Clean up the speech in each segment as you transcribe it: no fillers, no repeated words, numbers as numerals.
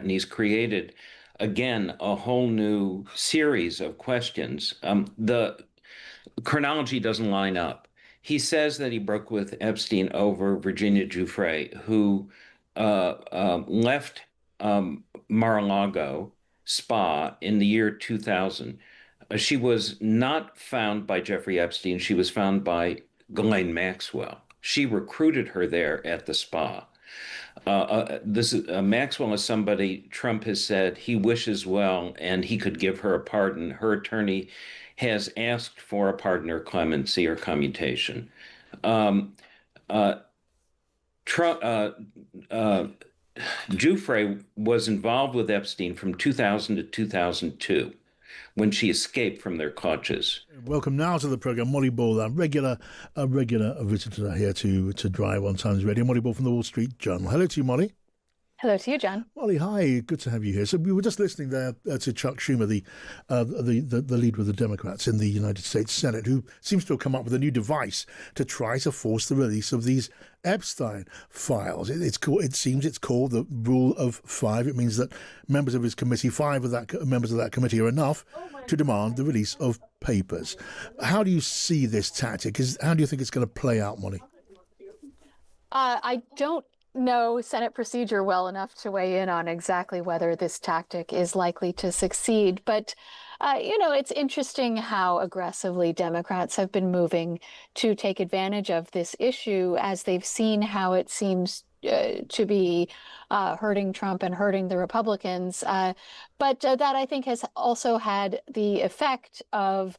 and he's created, again, a whole new series of questions. The chronology doesn't line up. He says that he broke with Epstein over Virginia Giuffre, who left Mar-a-Lago spa in the year 2000. She was not found by Jeffrey Epstein. She was found by Ghislaine Maxwell. She recruited her there at the spa. This Maxwell is somebody Trump has said he wishes well and he could give her a pardon. Her attorney has asked for a pardon or clemency or commutation. Um, uh, Trump, Giuffre was involved with Epstein from 2000 to 2002 when she escaped from their clutches. Welcome now to the program, Molly Ball, a regular visitor here to Drive on Times Radio. Molly Ball from the Wall Street Journal. Hello to you, Molly. Hello to you, John. Molly, hi. Good to have you here. So we were just listening there to Chuck Schumer, the leader of the Democrats in the United States Senate, who seems to have come up with a new device to try to force the release of these Epstein files. It seems it's called the Rule of Five. It means that members of his committee, members of that committee, are enough to demand the release of papers. How do you see this tactic? How do you think it's going to play out, Molly? I don't know Senate procedure well enough to weigh in on exactly whether this tactic is likely to succeed. But, it's interesting how aggressively Democrats have been moving to take advantage of this issue as they've seen how it seems to be hurting Trump and hurting the Republicans. But that, I think, has also had the effect of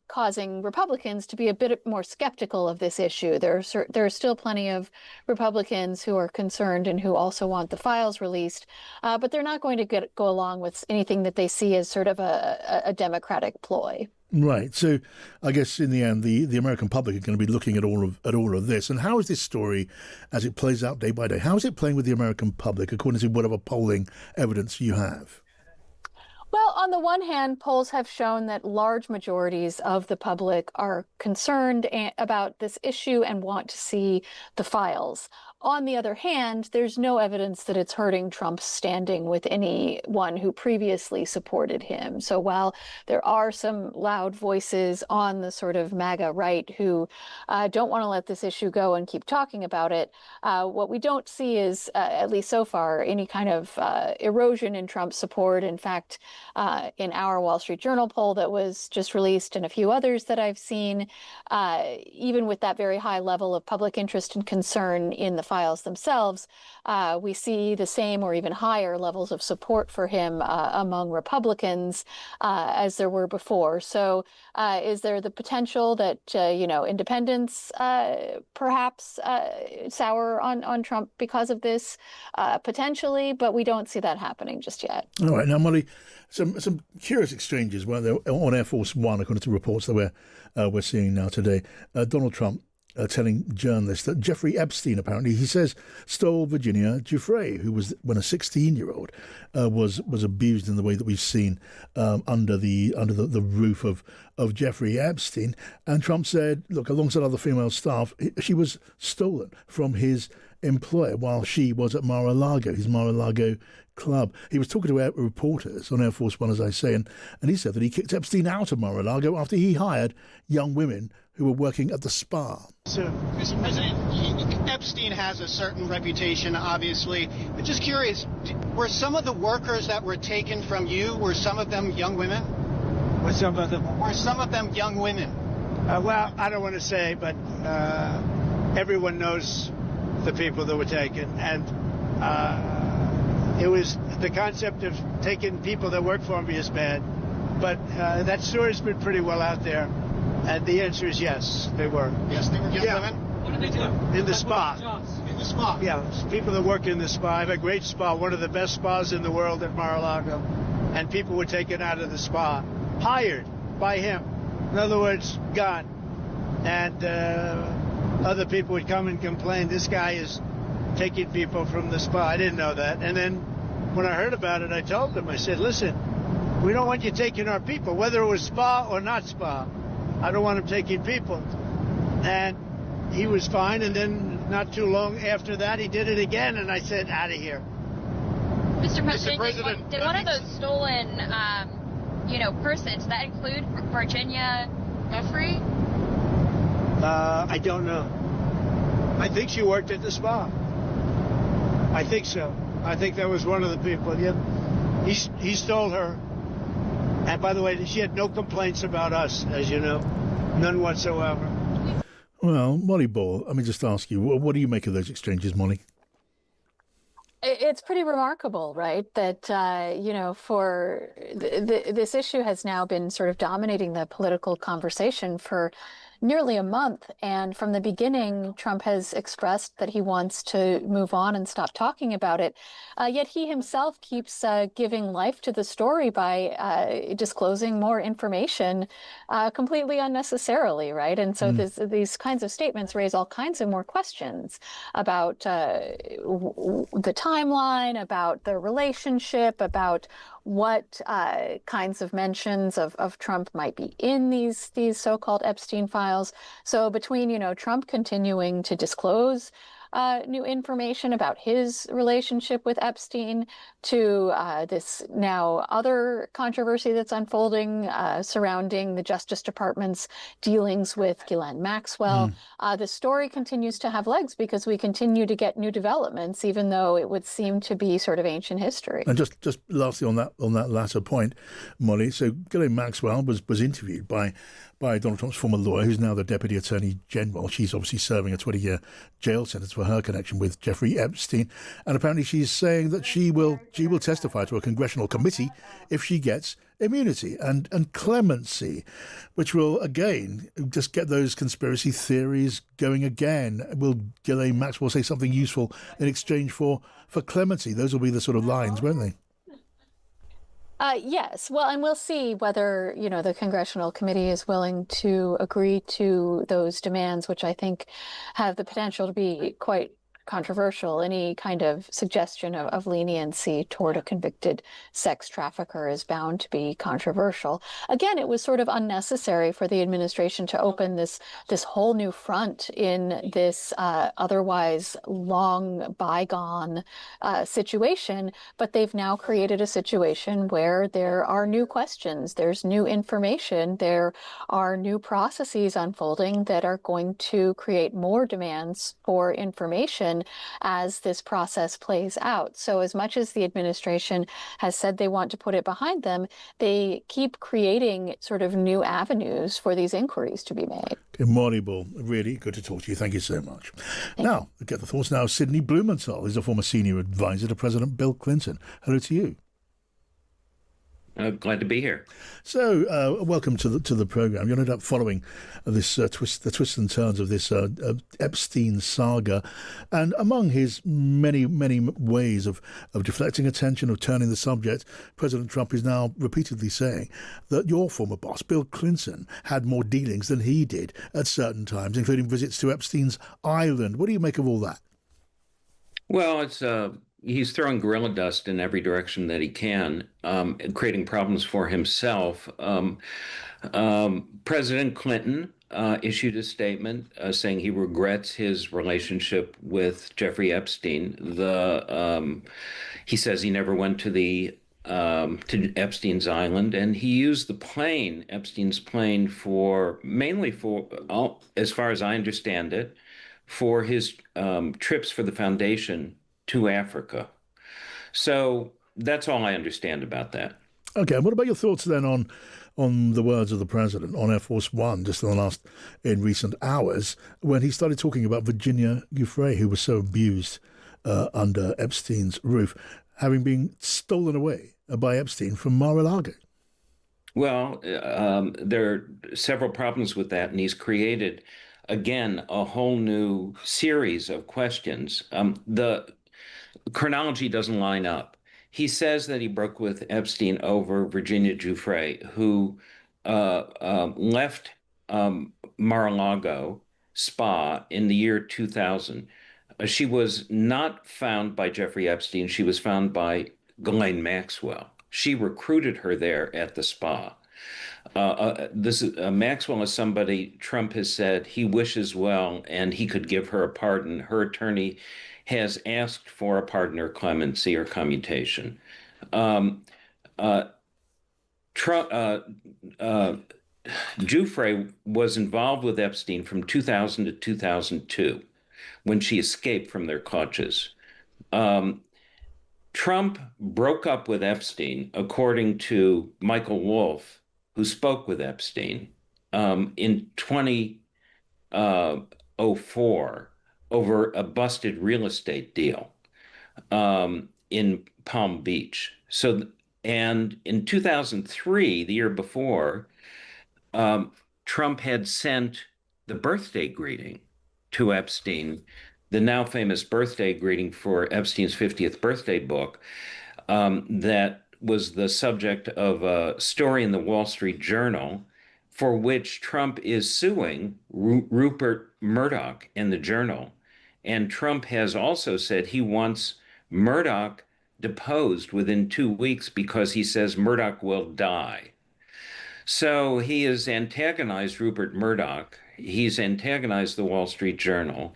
causing Republicans to be a bit more skeptical of this issue. There are still plenty of Republicans who are concerned and who also want the files released, but they're not going to go along with anything that they see as sort of a Democratic ploy. Right. So I guess in the end, the American public are going to be looking at all of this. And how is this story, as it plays out day by day, how is it playing with the American public, according to whatever polling evidence you have? Well, on the one hand, polls have shown that large majorities of the public are concerned about this issue and want to see the files. On the other hand, there's no evidence that it's hurting Trump's standing with anyone who previously supported him. So while there are some loud voices on the sort of MAGA right who don't want to let this issue go and keep talking about it, what we don't see is, at least so far, any kind of erosion in Trump's support. In fact, in our Wall Street Journal poll that was just released and a few others that I've seen, even with that very high level of public interest and concern in the files themselves, we see the same or even higher levels of support for him among Republicans as there were before. So is there the potential that, independents perhaps sour on Trump because of this? Potentially, but we don't see that happening just yet. All right. Now, Molly, some curious exchanges weren't there on Air Force One, according to reports that we're seeing now today. Donald Trump telling journalists that Jeffrey Epstein, apparently, he says, stole Virginia Giuffre, who was, when a 16-year-old was abused in the way that we've seen under the roof of Jeffrey Epstein. And Trump said, look, alongside other female staff, she was stolen from his employer while she was at Mar-A-Lago, his Mar-A-Lago club. He was talking to reporters on Air Force One, as I say, and he said that he kicked Epstein out of Mar-A-Lago after he hired young women who were working at the spa. So, Mr. President, Epstein has a certain reputation, obviously. But just curious, were some of the workers that were taken from you, were some of them young women? Were some of them young women? Well, I don't want to say, but everyone knows the people that were taken. And it was the concept of taking people that work for me is bad. But that story's been pretty well out there. And the answer is yes, they were. Yes, they were young women? What did they do? In the spa. In the spa? Yeah, people that work in the spa. I have a great spa, one of the best spas in the world at Mar-A-Lago. And people were taken out of the spa, hired by him. In other words, gone. And other people would come and complain, this guy is taking people from the spa. I didn't know that. And then when I heard about it, I told them, I said, listen, we don't want you taking our people, whether it was spa or not spa. I don't want him taking people. And he was fine. And then not too long after that, he did it again. And I said, out of here. Mr. Mr. President, President, did one of those stolen, persons, did that include Virginia Giuffre? I don't know. I think she worked at the spa. I think so. I think that was one of the people. Yep. He stole her. And by the way, she had no complaints about us, as you know. None whatsoever. Well, Molly Ball, let me just ask you, what do you make of those exchanges, Molly? It's pretty remarkable, right? That, for this issue has now been sort of dominating the political conversation for nearly a month. And from the beginning, Trump has expressed that he wants to move on and stop talking about it. Yet he himself keeps giving life to the story by disclosing more information completely unnecessarily, right? And so these kinds of statements raise all kinds of more questions about the timeline, about the relationship, about what kinds of mentions of Trump might be in these so-called Epstein files. So between, Trump continuing to disclose new information about his relationship with Epstein to this now other controversy that's unfolding surrounding the Justice Department's dealings with Ghislaine Maxwell. The story continues to have legs because we continue to get new developments, even though it would seem to be sort of ancient history. And just lastly on that latter point, Molly, so Ghislaine Maxwell was interviewed by Donald Trump's former lawyer, who's now the Deputy Attorney General. She's obviously serving a 20-year jail sentence for her connection with Jeffrey Epstein. And apparently she's saying that she will testify to a congressional committee if she gets immunity and clemency, which will, again, just get those conspiracy theories going again. Will Ghislaine Maxwell say something useful in exchange for clemency? Those will be the sort of lines, won't they? Yes. Well, and we'll see whether, the congressional committee is willing to agree to those demands, which I think have the potential to be quite controversial. Any kind of suggestion of leniency toward a convicted sex trafficker is bound to be controversial. Again, it was sort of unnecessary for the administration to open this whole new front in this otherwise long bygone situation, but they've now created a situation where there are new questions, there's new information, there are new processes unfolding that are going to create more demands for information as this process plays out. So as much as the administration has said they want to put it behind them, they keep creating sort of new avenues for these inquiries to be made. Molly Ball, really good to talk to you. Thank you so much. Now, get the thoughts now. Sydney Blumenthal is a former senior advisor to President Bill Clinton. Hello to you. Glad to be here. So, welcome to the program. You're no doubt following this the twists and turns of this Epstein saga, and among his many ways of deflecting attention, of turning the subject, President Trump is now repeatedly saying that your former boss, Bill Clinton, had more dealings than he did at certain times, including visits to Epstein's island. What do you make of all that? Well, it's he's throwing gorilla dust in every direction that he can, creating problems for himself. President Clinton issued a statement saying he regrets his relationship with Jeffrey Epstein. He says he never went to Epstein's island, and he used Epstein's plane, mainly for, as far as I understand it, for his trips for the foundation to Africa. So that's all I understand about that. Okay, and what about your thoughts then on the words of the president on Air Force One just in recent hours when he started talking about Virginia Giuffre, who was so abused under Epstein's roof, having been stolen away by Epstein from Mar-A-Lago? Well, there are several problems with that, and he's created, again, a whole new series of questions. The chronology doesn't line up. He says that he broke with Epstein over Virginia Giuffre, who left Mar-a-Lago spa in the year 2000. She was not found by Jeffrey Epstein. She was found by Ghislaine Maxwell. She recruited her there at the spa. Maxwell is somebody Trump has said he wishes well and he could give her a pardon. Her attorney has asked for a pardon or clemency or commutation. Um, uh, Trump, Giuffre was involved with Epstein from 2000 to 2002 when she escaped from their clutches. Um, Trump broke up with Epstein, according to Michael Wolff, who spoke with Epstein in 2004 over a busted real estate deal in Palm Beach. And in 2003, the year before, um, Trump had sent the birthday greeting to Epstein, the now famous birthday greeting for Epstein's 50th birthday book, that was the subject of a story in the Wall Street Journal, for which Trump is suing Rupert Murdoch and the Journal. And Trump has also said he wants Murdoch deposed within 2 weeks because he says Murdoch will die. So he has antagonized Rupert Murdoch. He's antagonized the Wall Street Journal,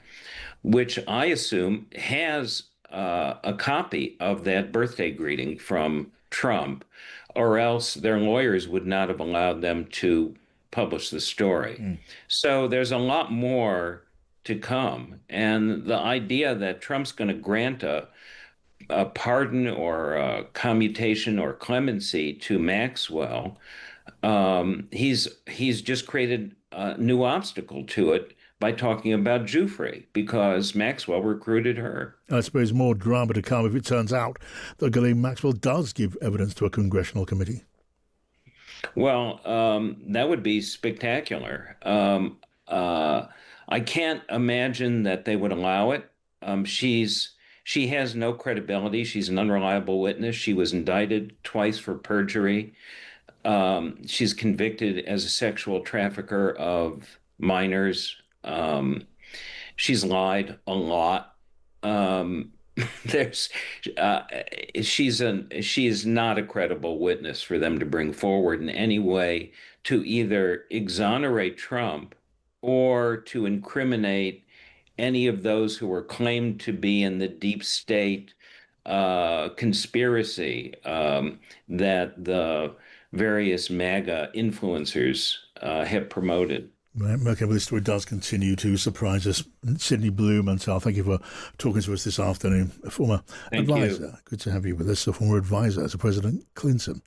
which I assume has a copy of that birthday greeting from Trump, or else their lawyers would not have allowed them to publish the story. So there's a lot more to come. And the idea that Trump's going to grant a pardon or a commutation or clemency to Maxwell, he's just created a new obstacle to it by talking about Giuffre because Maxwell recruited her. I suppose more drama to come if it turns out that Ghislaine Maxwell does give evidence to a congressional committee. Well, that would be spectacular. I can't imagine that they would allow it. She has no credibility. She's an unreliable witness. She was indicted twice for perjury. She's convicted as a sexual trafficker of minors. She's lied a lot. There's she is not a credible witness for them to bring forward in any way to either exonerate Trump or to incriminate any of those who were claimed to be in the deep state conspiracy that the various MAGA influencers have promoted. Right, okay, well, this story does continue to surprise us. Sydney Blumenthal, thank you for talking to us this afternoon. A former Thank advisor. you. Good to have you with us, a former advisor to President Clinton.